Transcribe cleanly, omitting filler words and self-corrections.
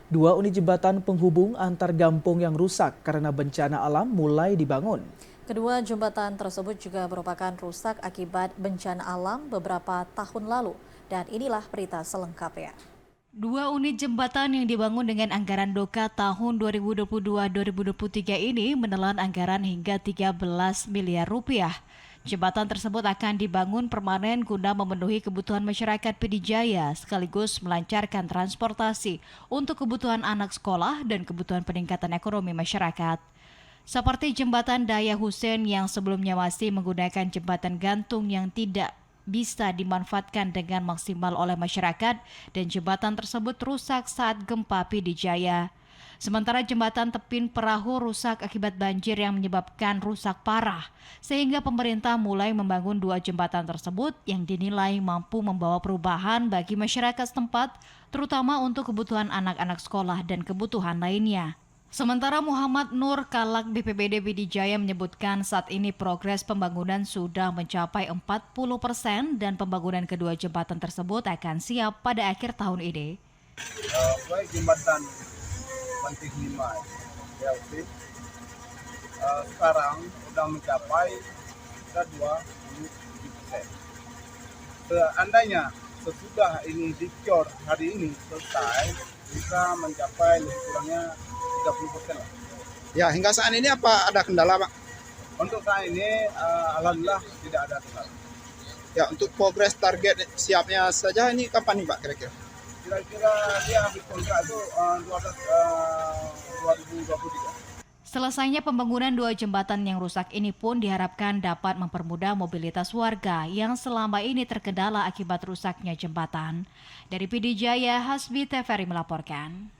Dua unit jembatan penghubung antar kampung yang rusak karena bencana alam mulai dibangun. Kedua jembatan tersebut juga merupakan rusak akibat bencana alam beberapa tahun lalu. Dan inilah berita selengkapnya. Dua unit jembatan yang dibangun dengan anggaran DOKA tahun 2022-2023 ini menelan anggaran hingga 13 miliar rupiah. Jembatan tersebut akan dibangun permanen guna memenuhi kebutuhan masyarakat Pidijaya sekaligus melancarkan transportasi untuk kebutuhan anak sekolah dan kebutuhan peningkatan ekonomi masyarakat. Seperti jembatan Daya Hussein yang sebelumnya masih menggunakan jembatan gantung yang tidak bisa dimanfaatkan dengan maksimal oleh masyarakat dan jembatan tersebut rusak saat gempa Pidijaya. Sementara jembatan Tepin Perahu rusak akibat banjir yang menyebabkan rusak parah, sehingga pemerintah mulai membangun dua jembatan tersebut yang dinilai mampu membawa perubahan bagi masyarakat setempat, terutama untuk kebutuhan anak-anak sekolah dan kebutuhan lainnya. Sementara Muhammad Nur Kalak BPBD Pidijaya menyebutkan saat ini progres pembangunan sudah mencapai 40% dan pembangunan kedua jembatan tersebut akan siap pada akhir tahun ini. Baik jembatan Pantai 5 ya, sekarang sudah mencapai 27%. Seandainya sesudah ini dicor hari ini selesai, bisa mencapai lebih kurangnya 30% lah. Ya, hingga saat ini apa ada kendala, Pak? Untuk saat ini, alhamdulillah tidak ada kendala. Ya, untuk progres target siapnya saja ini kapan nih, Pak, kira-kira? Kira-kira dia habis kontrak itu 2023. Selesainya pembangunan dua jembatan yang rusak ini pun diharapkan dapat mempermudah mobilitas warga yang selama ini terkendala akibat rusaknya jembatan. Dari Pidijaya, Hasbi Teferi melaporkan.